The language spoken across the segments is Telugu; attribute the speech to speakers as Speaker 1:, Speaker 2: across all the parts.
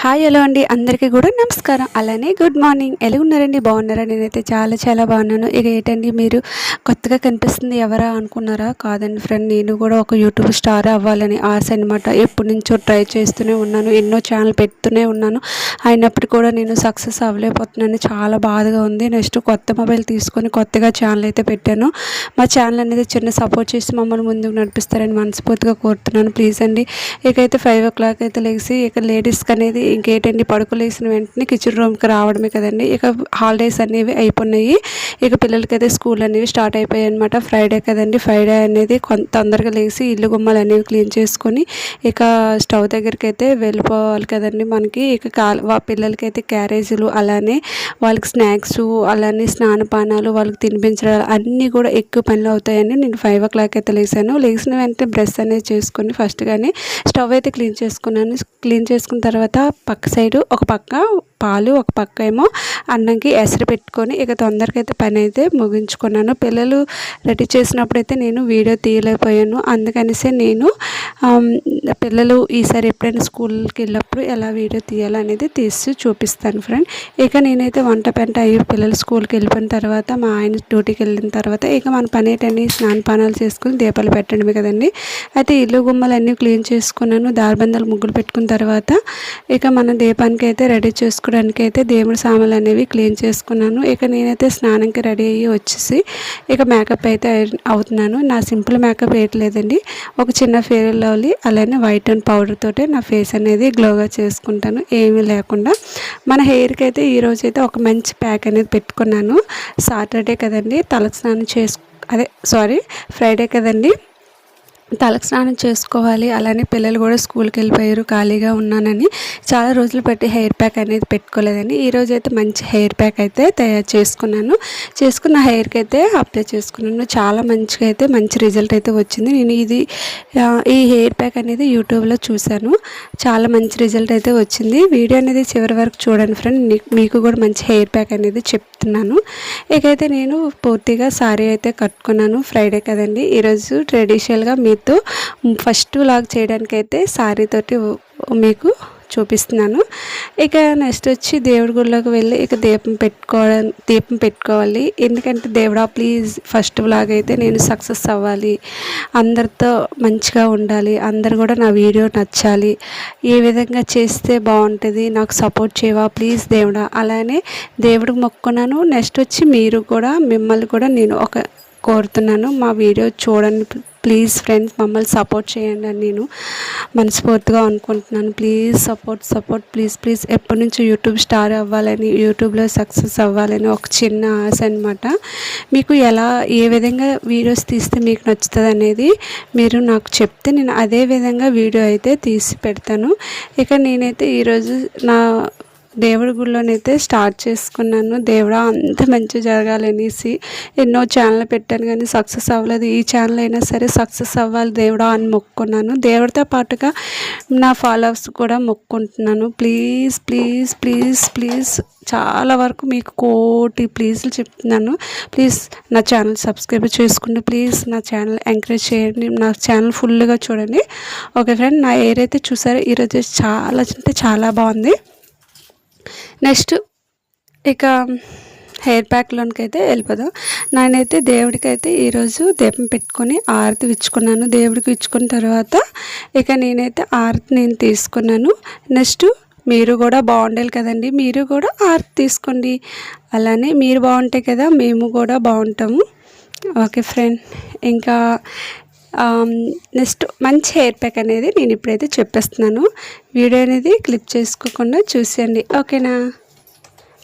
Speaker 1: హాయ్ హలో అండి, అందరికీ కూడా నమస్కారం. అలానే గుడ్ మార్నింగ్. ఎలా ఉన్నారండి? బాగున్నారా? నేనైతే చాలా చాలా బాగున్నాను. ఇక ఏంటండి, మీరు కొత్తగా కనిపిస్తుంది ఎవరా అనుకున్నారా? కాదండి ఫ్రెండ్, నేను కూడా ఒక యూట్యూబ్ స్టార్ అవ్వాలని ఆశ అనమాట. ఎప్పటి నుంచో ట్రై చేస్తూనే ఉన్నాను, ఎన్నో ఛానల్ పెడుతూనే ఉన్నాను. అయినప్పుడు కూడా నేను సక్సెస్ అవ్వలేకపోతున్నాను. చాలా బాధగా ఉంది. నెక్స్ట్ కొత్త మొబైల్ తీసుకొని కొత్తగా ఛానల్ అయితే పెట్టాను. మా ఛానల్ అనేది చిన్న సపోర్ట్ చేసి మమ్మల్ని ముందుకు నడిపిస్తారని మనస్ఫూర్తిగా కోరుతున్నాను. ప్లీజ్ అండి. ఇకైతే 5 o'clock అయితే లేచి ఇక లేడీస్కి అనేది ఇంకేంటండి, పడుకోలేసిన వెంటనే కిచెన్ రూమ్కి రావడమే కదండి. ఇక హాలిడేస్ అనేవి అయిపోయినాయి. ఇక పిల్లలకైతే స్కూల్ అనేవి స్టార్ట్ అయిపోయాయి అనమాట. ఫ్రైడే కదండి. ఫ్రైడే అనేది తొందరగా లేచి ఇల్లు గుమ్మాలు అనేవి క్లీన్ చేసుకొని ఇక స్టవ్ దగ్గరికి అయితే వెళ్ళిపోవాలి కదండి మనకి. ఇక పిల్లలకైతే క్యారేజీలు, అలానే వాళ్ళకి స్నాక్స్, అలానే స్నానపానాలు వాళ్ళకి తినిపించడం అన్నీ కూడా ఎక్కువ పనులు అవుతాయని నేను 5 o'clock అయితే లేసాను. లేచిన వెంటనే బ్రష్ అనేది చేసుకొని ఫస్ట్గానే స్టవ్ అయితే క్లీన్ చేసుకున్నాను. క్లీన్ చేసుకున్న తర్వాత పక్క సైడు ఒక పక్క పాలు, ఒక పక్క ఏమో అన్నంకి ఎసరు పెట్టుకొని ఇక తొందరగా అయితే పని అయితే ముగించుకున్నాను. పిల్లలు రెడీ చేసినప్పుడైతే నేను వీడియో తీయలేకపోయాను. అందుకనిసే నేను పిల్లలు ఈసారి ఎప్పుడైనా స్కూల్కి వెళ్ళినప్పుడు ఎలా వీడియో తీయాలనేది తీసి చూపిస్తాను ఫ్రెండ్. ఇక నేనైతే వంట పెంట అయ్యి పిల్లలు స్కూల్కి వెళ్ళిపోయిన తర్వాత, మా ఆయన డ్యూటీకి వెళ్ళిన తర్వాత ఇక మన పని ఏంటండి, స్నానపానాలు చేసుకుని దీపాలు పెట్టడమే కదండి. అయితే ఇల్లు గుమ్మలన్నీ క్లీన్ చేసుకున్నాను. దారబందాలు ముగ్గులు పెట్టుకున్న తర్వాత ఇక మన దీపానికి అయితే రెడీ చేసుకోవడానికి అయితే దేవుడి సామాన్లు అనేవి క్లీన్ చేసుకున్నాను. ఇక నేనైతే స్నానంకి రెడీ అయ్యి వచ్చేసి ఇక మేకప్ అయితే అవుతున్నాను. నా సింపుల్ మేకప్ వేయట్లేదండి, ఒక చిన్న ఫేర్ అండ్ లవ్లీ అలానే వైట్ అండ్ పౌడర్ తోటే నా ఫేస్ అనేది గ్లోగా చేసుకుంటాను, ఏమీ లేకుండా. మన హెయిర్కి అయితే ఈరోజైతే ఒక మంచి ప్యాక్ అనేది పెట్టుకున్నాను. సాటర్డే కదండి, తలకు స్నానం ఫ్రైడే కదండి, తలకు స్నానం చేసుకోవాలి. అలానే పిల్లలు కూడా స్కూల్కి వెళ్ళిపోయారు, ఖాళీగా ఉన్నానని చాలా రోజులు పెట్టి హెయిర్ ప్యాక్ అనేది పెట్టుకోలేదని ఈరోజు అయితే మంచి హెయిర్ ప్యాక్ అయితే తయారు చేసుకున్న హెయిర్కి అయితే అప్లై చేసుకున్నాను. చాలా మంచిగా అయితే మంచి రిజల్ట్ అయితే వచ్చింది. నేను ఈ హెయిర్ ప్యాక్ అనేది యూట్యూబ్లో చూశాను, చాలా మంచి రిజల్ట్ అయితే వచ్చింది. వీడియో అనేది చివరి వరకు చూడండి ఫ్రెండ్, మీకు కూడా మంచి హెయిర్ ప్యాక్ అనేది చెప్తున్నాను. ఇకైతే నేను పూర్తిగా సారీ అయితే కట్టుకున్నాను. ఫ్రైడే కదండి, ఈరోజు ట్రెడిషనల్గా మీతో ఫస్ట్ వ్లాగ్ చేయడానికైతే సారీ తోటి మీకు చూపిస్తున్నాను. ఇక నెక్స్ట్ వచ్చి దేవుడి గుడిలోకి వెళ్ళి ఇక దీపం పెట్టుకోవాలి. ఎందుకంటే దేవుడా ప్లీజ్, ఫస్ట్ వ్లాగ్ అయితే నేను సక్సెస్ అవ్వాలి, అందరితో మంచిగా ఉండాలి, అందరు కూడా నా వీడియో నచ్చాలి, ఏ విధంగా చేస్తే బాగుంటుంది, నాకు సపోర్ట్ చేయవా ప్లీజ్ దేవుడా. అలానే దేవుడికి మొక్కున్నాను. నెక్స్ట్ వచ్చి మిమ్మల్ని కూడా నేను కోరుతున్నాను, మా వీడియో చూడండి ప్లీజ్ ఫ్రెండ్స్, మమ్మల్ని సపోర్ట్ చేయండి అని నేను మనస్ఫూర్తిగా అనుకుంటున్నాను. Please support please. ఎప్పటి నుంచో యూట్యూబ్ స్టార్ అవ్వాలని, యూట్యూబ్లో సక్సెస్ అవ్వాలని ఒక చిన్న ఆశ అనమాట. మీకు ఏ విధంగా వీడియోస్ తీస్తే మీకు నచ్చుతుంది అనేది మీరు నాకు చెప్తే నేను అదే విధంగా వీడియో అయితే తీసి పెడతాను. ఇక నేనైతే ఈరోజు నా దేవుడి గుడిలోనైతే స్టార్ట్ చేసుకున్నాను. దేవుడా అంత మంచి జరగాలనేసి ఎన్నో ఛానల్ పెట్టాను కానీ సక్సెస్ అవ్వలేదు. ఈ ఛానల్ అయినా సరే సక్సెస్ అవ్వాలి దేవుడా అని మొక్కుకున్నాను. దేవుడితో పాటుగా నా ఫాలోవర్స్ కూడా మొక్కుంటున్నాను. ప్లీజ్ చాలా వరకు మీకు కోటి ప్లీజ్లు చెప్తున్నాను. ప్లీజ్ నా ఛానల్ సబ్స్క్రైబ్ చేసుకోండి. ప్లీజ్ నా ఛానల్ ఎంకరేజ్ చేయండి. నా ఛానల్ ఫుల్గా చూడండి. ఓకే ఫ్రెండ్, నా హెయిర్ అయితే చూసారు ఈరోజు చాలా అంటే చాలా బాగుంది. నెక్స్ట్ ఇక హెయిర్ ప్యాక్లోనికి అయితే వెళ్ళిపోదాం. నేనైతే దేవుడికి అయితే ఈరోజు దీపం పెట్టుకొని ఆరతి ఇచ్చుకున్నాను. దేవుడికి ఇచ్చుకున్న తర్వాత ఇక నేనైతే ఆరతి నేను తీసుకున్నాను. నెక్స్ట్ మీరు కూడా బాగుండాలి కదండి, మీరు కూడా ఆరతి తీసుకోండి. అలానే మీరు బాగుంటే కదా మేము కూడా బాగుంటాము. ఓకే ఫ్రెండ్, ఇంకా నెక్స్ట్ మంచి హెయిర్ ప్యాక్ అనేది నేను ఇప్పుడైతే చెప్పేస్తున్నాను. వీడియో అనేది క్లిప్ చేసుకోకుండా చూసేయండి, ఓకేనా.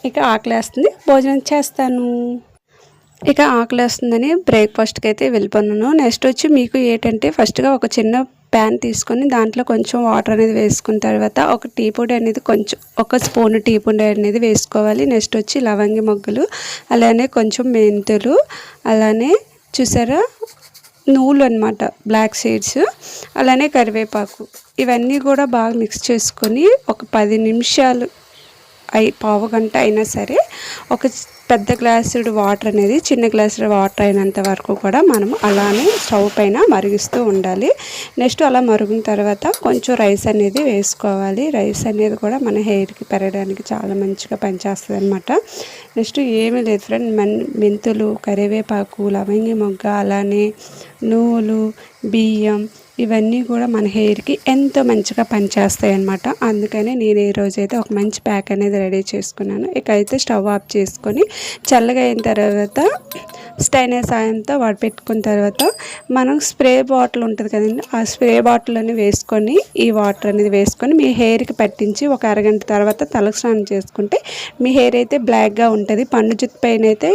Speaker 1: ఇక ఆకలి వేస్తుంది, భోజనం చేస్తాను. ఇక ఆకలి వేస్తుందని బ్రేక్ఫాస్ట్కి అయితే వెళ్ళిపోతున్నాను. నెక్స్ట్ వచ్చి మీకు ఏంటంటే ఫస్ట్గా ఒక చిన్న ప్యాన్ తీసుకొని దాంట్లో కొంచెం వాటర్ అనేది వేసుకున్న తర్వాత ఒక టీ పొడి అనేది ఒక స్పూన్ టీ పొడి అనేది వేసుకోవాలి. నెక్స్ట్ వచ్చి లవంగి మొగ్గలు, అలానే కొంచెం మెంతులు, అలానే చూసారా నువ్వులు అనమాట, బ్లాక్ సీడ్స్, అలానే కరివేపాకు, ఇవన్నీ కూడా బాగా మిక్స్ చేసుకొని ఒక 10 నిమిషాలు పావు గంట అయినా సరే ఒక పెద్ద గ్లాసుడు వాటర్ అనేది చిన్న గ్లాసుడు వాటర్ అయినంత వరకు కూడా మనము అలానే స్టవ్ పైన మరిగిస్తూ ఉండాలి. నెక్స్ట్ అలా మరిగిన తర్వాత కొంచెం రైస్ అనేది వేసుకోవాలి. రైస్ అనేది కూడా మన హెయిర్కి పెరగడానికి చాలా మంచిగా పనిచేస్తుంది అనమాట. నెక్స్ట్ ఏమీ లేదు ఫ్రెండ్, మెంతులు, కరివేపాకు, లవంగి మొగ్గ, అలానే నువ్వులు, బియ్యం ఇవన్నీ కూడా మన హెయిర్కి ఎంతో మంచిగా పనిచేస్తాయి అన్నమాట. అందుకని నేను ఈరోజైతే ఒక మంచి ప్యాక్ అనేది రెడీ చేసుకున్నాను. ఇక అయితే స్టవ్ ఆఫ్ చేసుకొని చల్లగా అయిన తర్వాత స్టైనర్ సాయంతో వాడు పెట్టుకున్న తర్వాత మనం స్ప్రే బాటిల్ ఉంటుంది కదండి, ఆ స్ప్రే బాటిల్ అని వేసుకొని ఈ వాటర్ అనేది వేసుకొని మీ హెయిర్కి పట్టించి ఒక అరగంట తర్వాత తలకు స్నానం చేసుకుంటే మీ హెయిర్ అయితే బ్లాక్గా ఉంటుంది. పండు జుట్టు పైన అయితే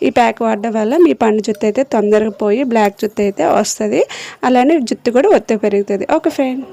Speaker 1: ఈ ప్యాక్ వాడడం వల్ల మీ పండు జుట్టు అయితే తొందరగా పోయి బ్లాక్ జుట్టు అయితే వస్తుంది. అలానే జుట్టు కూడా ఒత్తి పెరుగుతుంది. Okay friend.